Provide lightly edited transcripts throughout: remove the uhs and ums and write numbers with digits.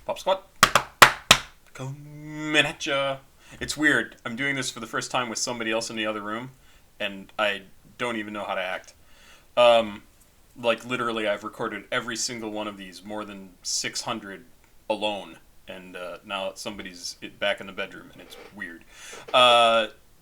Pop Squat. Coming at ya. It's weird. I'm doing this for the first time with somebody else in the other room, and I don't even know how to act. Um, like, literally, I've recorded every single one of these, more than 600 alone, and now somebody's back in the bedroom, and it's weird.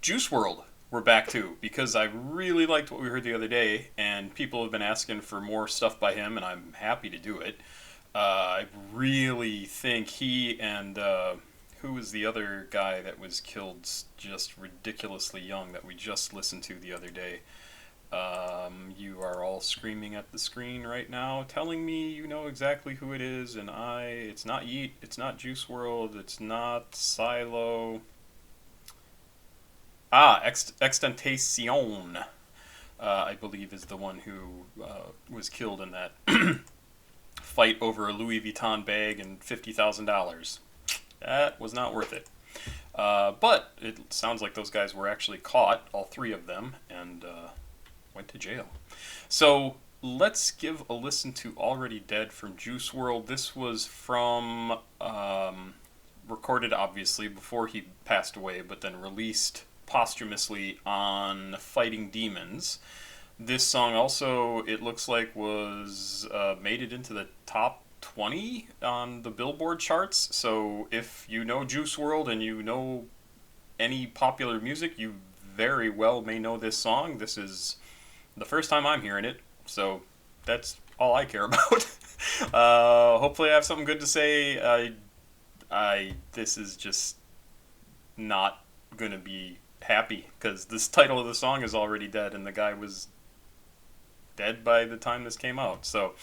Juice World, we're back to, because I really liked what we heard the other day, and people have been asking for more stuff by him, and I'm happy to do it. I really think he and who was the other guy that was killed just ridiculously young that we just listened to the other day? You are all screaming at the screen right now, telling me you know exactly who it is, and it's not Yeet, it's not Juice World, it's not Silo. Extentacion, I believe, is the one who was killed in that fight over a Louis Vuitton bag and $50,000. That was not worth it. But it sounds like those guys were actually caught, all three of them, and went to jail. So let's give a listen to Already Dead from Juice World. This was from, recorded obviously before he passed away, but then released posthumously on Fighting Demons. This song also, it looks like, was made it into the top 20 on the Billboard charts. So if you know Juice World and you know any popular music, you very well may know this song. This is the first time I'm hearing it, so that's all I care about. Hopefully I have something good to say. This is just not gonna be happy, because this title of the song is Already Dead, and the guy was dead by the time this came out. So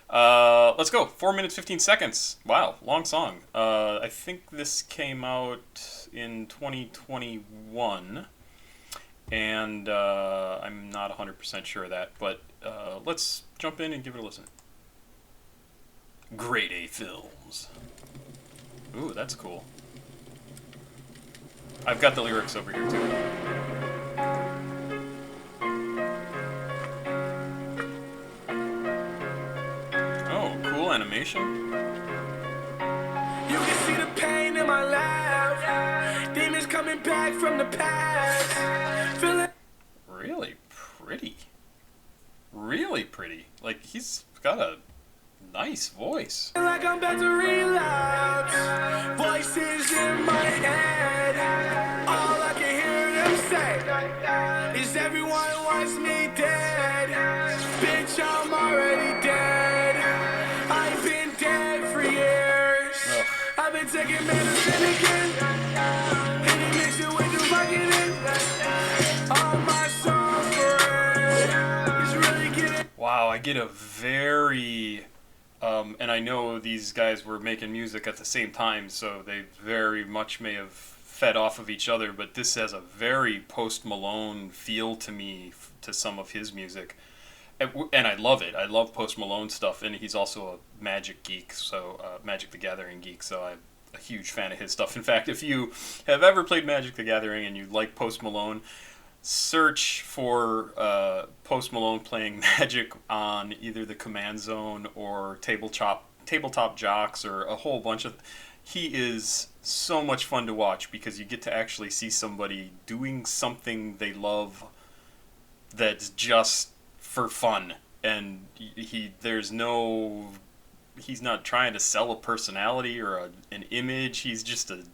let's go. 4 minutes 15 seconds. Wow, long song. I think this came out in 2021, and I'm not 100% sure of that, but let's jump in and give it a listen. Grade A Films. Ooh, that's cool. I've got the lyrics over here too. Oh, cool animation. You can see the pain in my life. Demons coming back from the past. Feeling Really pretty. Really pretty. Like, he's got a nice voice. like I'm about to relapse. Voices in my head. All I can hear them say is everyone wants me dead. Bitch, I'm already dead. I've been dead for years. Ugh. I've been taking medicine again. And it makes it way too fucking in. All my suffering is really getting. Wow, I get a very... and I know these guys were making music at the same time, so they very much may have fed off of each other, but this has a very Post Malone feel to me, to some of his music. And I love it. I love Post Malone stuff, and he's also a Magic geek, so Magic the Gathering geek, so I'm a huge fan of his stuff. In fact, if you have ever played Magic the Gathering and you like Post Malone, search for Post Malone playing Magic on either the Command Zone or Tabletop Jocks, or a whole bunch of... He is so much fun to watch, because you get to actually see somebody doing something they love that's just for fun, and he's not trying to sell a personality or an image. He's just a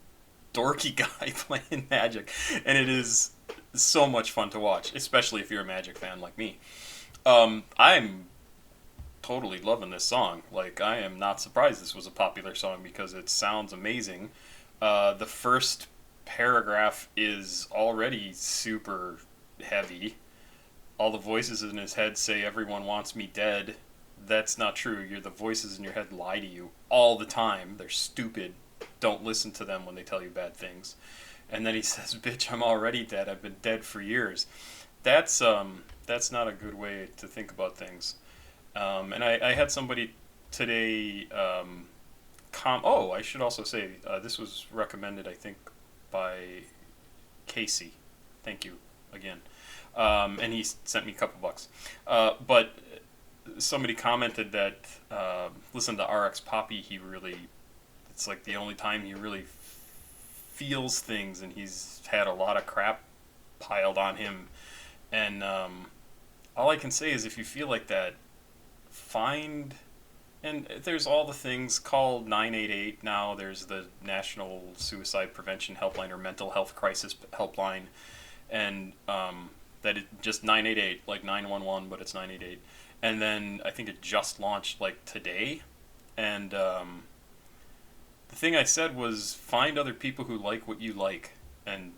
dorky guy playing Magic, and it is so much fun to watch, especially if you're a Magic fan like me. I'm totally loving this song. Like, I am not surprised this was a popular song, because it sounds amazing. The first paragraph is already super heavy. All the voices in his head say everyone wants me dead. That's not true. The voices in your head lie to you all the time. They're stupid. Don't listen to them when they tell you bad things. And then he says, bitch, I'm already dead. I've been dead for years. That's not a good way to think about things. And I had somebody today I should also say, this was recommended, I think, by Casey. Thank you again. And he sent me a couple bucks. But somebody commented that, listen to RX Poppy, he really It's like the only time he really feels things, and he's had a lot of crap piled on him. And all I can say is, if you feel like that, find. And there's all the things called 988 now. There's the National Suicide Prevention Helpline, or Mental Health Crisis Helpline, and that it just 988, like 911, but it's 988. And then I think it just launched like today. And the thing I said was, find other people who like what you like and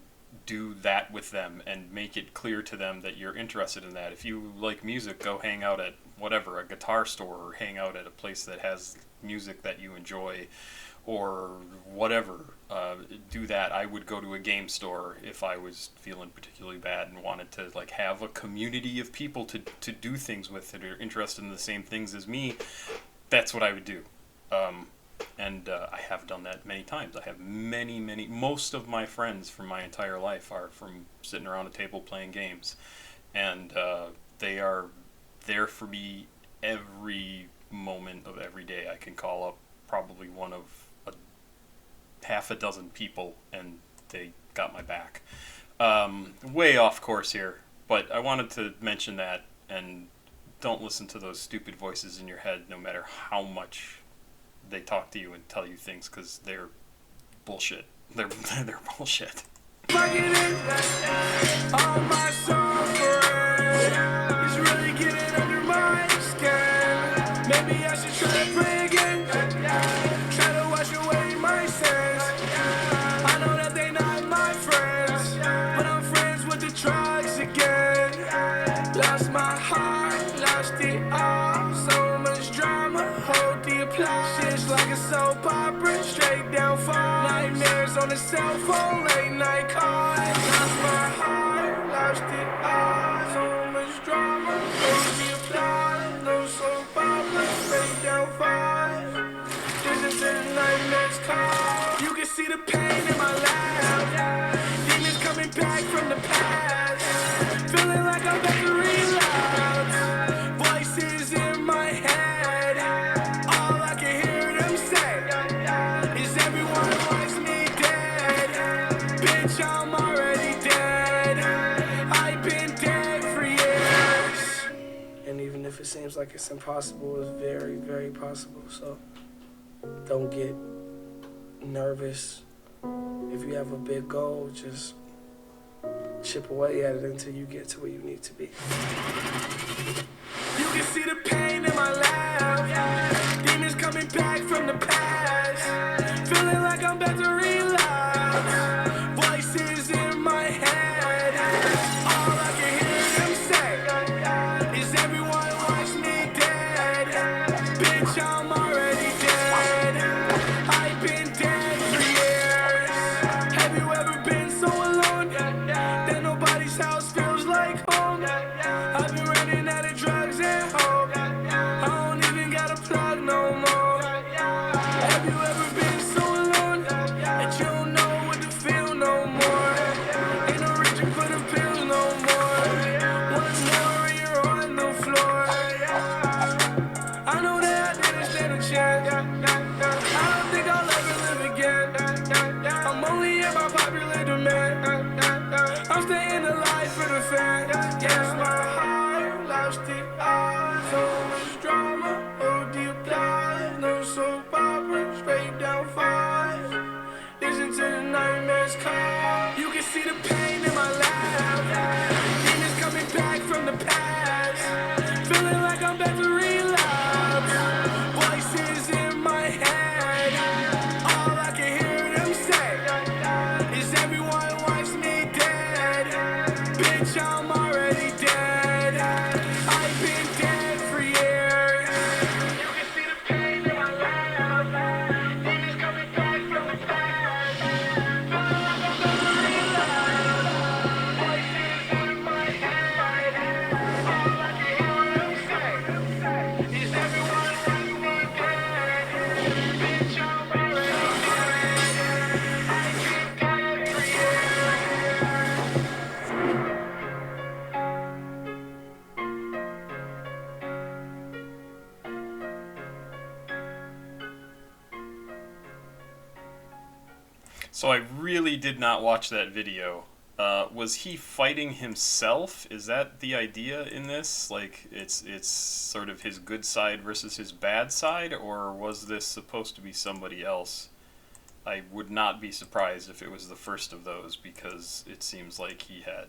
do that with them, and make it clear to them that you're interested in that. If you like music, go hang out at whatever, a guitar store, or hang out at a place that has music that you enjoy, or whatever. Do that. I would go to a game store if I was feeling particularly bad and wanted to like have a community of people to do things with that are interested in the same things as me. That's what I would do. And I have done that many times. I have most of my friends from my entire life are from sitting around a table playing games. And they are there for me every moment of every day. I can call up probably one of half a dozen people, and they got my back. Way off course here, but I wanted to mention that, and don't listen to those stupid voices in your head, no matter how much they talk to you and tell you things, because they're bullshit. They're bullshit. All my suffering is really getting under my skin. Maybe I should try to pray again. Try to wash away my sins. I know that they're not my friends, but I'm friends with the drugs again. Lost my heart, lost it all. So much drama, hold the applause. Shit's like a soap opera, straight down fall. Nightmares on the cell phone, late night calls. Lost my heart, lost it all. So much drama, hold the applause. No soap opera, straight down fall. Listen to the nightmares call. You can see the pain in my laugh. Demons coming back from the past. Feeling like I'm back to relapse. Voices in my head. All I can hear them say is everyone wants me dead. Bitch, I'm already dead. I've been dead for years. And even if it seems like it's impossible, it's very, very possible. So don't get nervous. If you have a big goal, just chip away at it until you get to where you need to be. You can see the pain in my laugh. Demons coming back from the past. Feeling like I'm about to relapse. Voices in my head. All I can hear them say is everyone wants me dead. Bitch, I'm already dead. I've been dead for years. Have you ever been so alone that nobody's house feels like home? I've been running out of drugs and hope. I don't even got a plug no more. So I really did not watch that video. Was he fighting himself? Is that the idea in this? Like it's sort of his good side versus his bad side, or was this supposed to be somebody else? I would not be surprised if it was the first of those because it seems like he had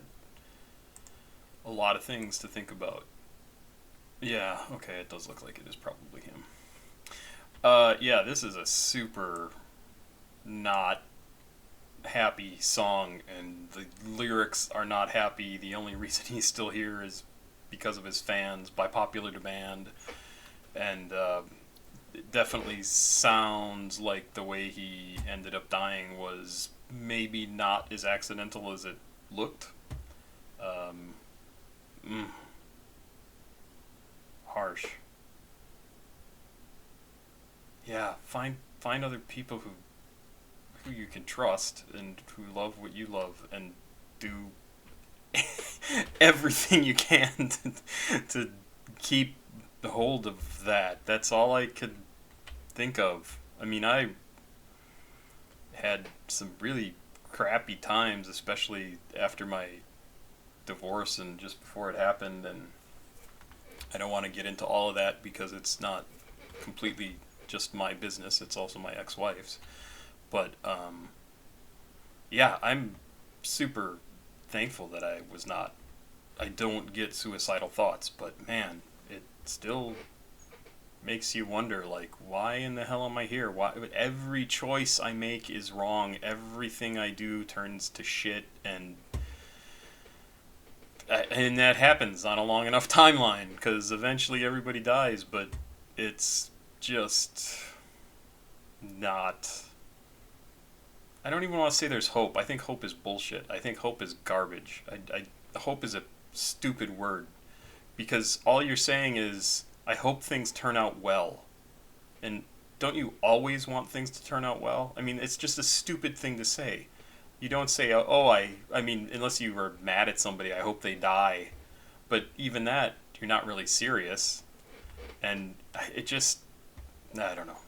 a lot of things to think about. Yeah, okay, it does look like it is probably him. Yeah, this is a super not happy song, and the lyrics are not happy. The only reason he's still here is because of his fans by popular demand, and it definitely sounds like the way he ended up dying was maybe not as accidental as it looked. Um, mm, harsh. Yeah, find other people who you can trust and who love what you love and do everything you can to keep the hold of that. That's all I could think of. I mean, I had some really crappy times, especially after my divorce and just before it happened, and I don't want to get into all of that because it's not completely just my business, it's also my ex-wife's. But yeah, I'm super thankful that I don't get suicidal thoughts, but man, it still makes you wonder, like, why in the hell am I here? Why every choice I make is wrong, everything I do turns to shit, and that happens on a long enough timeline because eventually everybody dies, but it's just not. I don't even want to say there's hope. I think hope is bullshit. I think hope is garbage. Hope is a stupid word because all you're saying is, I hope things turn out well. And don't you always want things to turn out well? I mean, it's just a stupid thing to say. You don't say, oh, I mean, unless you were mad at somebody, I hope they die. But even that, you're not really serious. And it just, I don't know.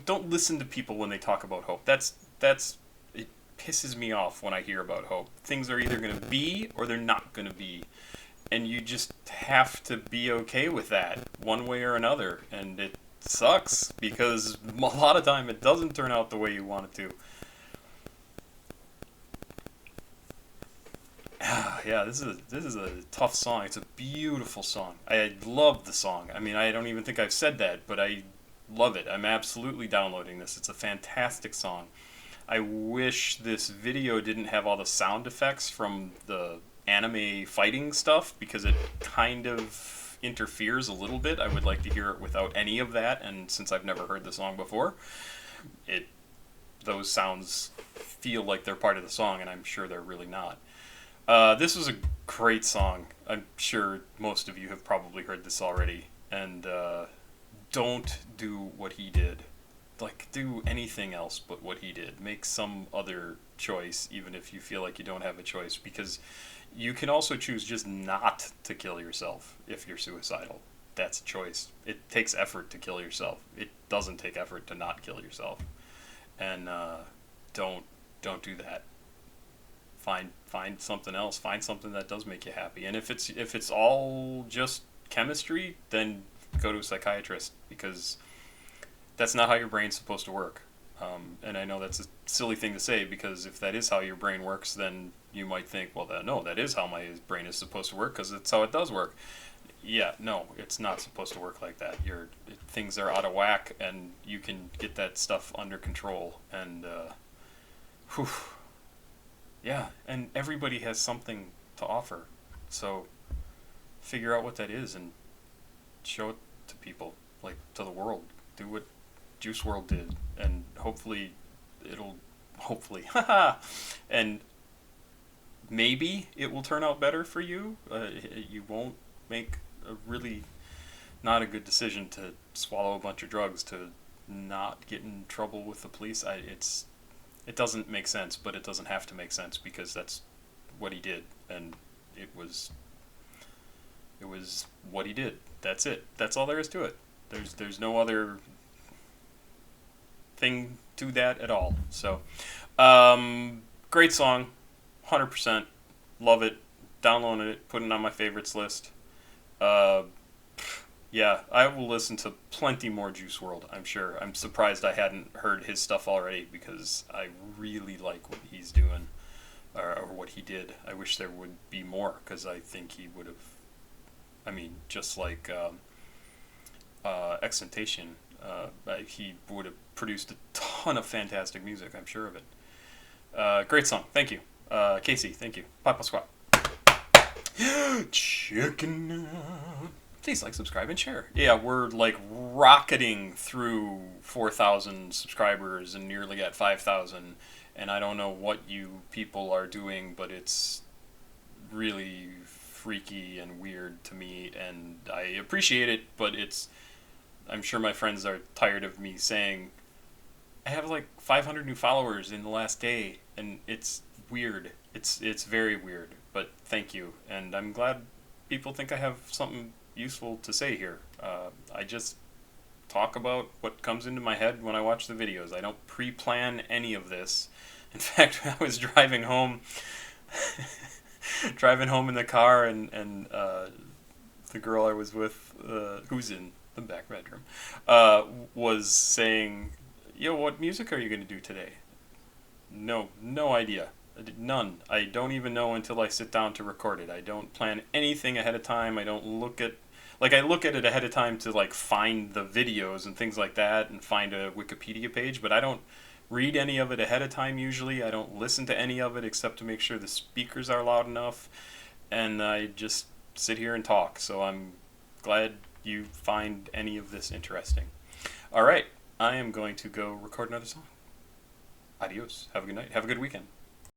Don't listen to people when they talk about hope. That's it pisses me off when I hear about hope. Things are either going to be or they're not going to be. And you just have to be okay with that one way or another. And it sucks because a lot of time it doesn't turn out the way you want it to. Yeah, this is a tough song. It's a beautiful song. I love the song. I mean, I don't even think I've said that, but I love it. I'm absolutely downloading this. It's a fantastic song. I wish this video didn't have all the sound effects from the anime fighting stuff because it kind of interferes a little bit. I would like to hear it without any of that, and since I've never heard the song before, it those sounds feel like they're part of the song, and I'm sure they're really not. This was a great song. I'm sure most of you have probably heard this already, and don't do what he did. Like, do anything else but what he did. Make some other choice, even if you feel like you don't have a choice, because you can also choose just not to kill yourself if you're suicidal. That's a choice. It takes effort to kill yourself. It doesn't take effort to not kill yourself. And don't do that. Find something else. Find something that does make you happy. And if it's all just chemistry, then go to a psychiatrist because that's not how your brain's supposed to work. And I know that's a silly thing to say because if that is how your brain works, then you might think, well, no, that is how my brain is supposed to work because it's how it does work. Yeah, no, it's not supposed to work like that. Things are out of whack, and you can get that stuff under control. And whew, yeah, and everybody has something to offer. So figure out what that is and show it to people, like to the world. Do what Juice World did, and hopefully, haha, and maybe it will turn out better for you. You won't make a really not a good decision to swallow a bunch of drugs to not get in trouble with the police. It doesn't make sense, but it doesn't have to make sense because that's what he did, and it was what he did. That's it. That's all there is to it. There's no other thing to that at all. So, Great song, 100%. Love it. Downloading it, putting it on my favorites list. Uh, yeah, I will listen to plenty more Juice World, I'm sure. I'm surprised I hadn't heard his stuff already because I really like what he's doing or what he did. I wish there would be more because I think he would have. I mean, just like Extentation, he would have produced a ton of fantastic music, I'm sure of it. Great song. Thank you. Casey, thank you. Papa Squat. Chicken. Please like, subscribe, and share. Yeah, we're like rocketing through 4,000 subscribers and nearly at 5,000. And I don't know what you people are doing, but it's really freaky and weird to me. And I appreciate it, but it's. I'm sure my friends are tired of me saying, I have like 500 new followers in the last day, and it's weird. It's very weird, but thank you, and I'm glad people think I have something useful to say here. I just talk about what comes into my head when I watch the videos. I don't pre-plan any of this. In fact, I was driving home, driving home in the car, and the girl I was with, who's in the back bedroom, was saying, "Yo, what music are you gonna do today?" No idea. None. I don't even know until I sit down to record it. I don't plan anything ahead of time. I don't look at I look at it ahead of time to like find the videos and things like that and find a Wikipedia page, but I don't read any of it ahead of time usually. I don't listen to any of it except to make sure the speakers are loud enough, and I just sit here and talk. So I'm glad you find any of this interesting. All right, I am going to go record another song. Adios. Have a good night. Have a good weekend.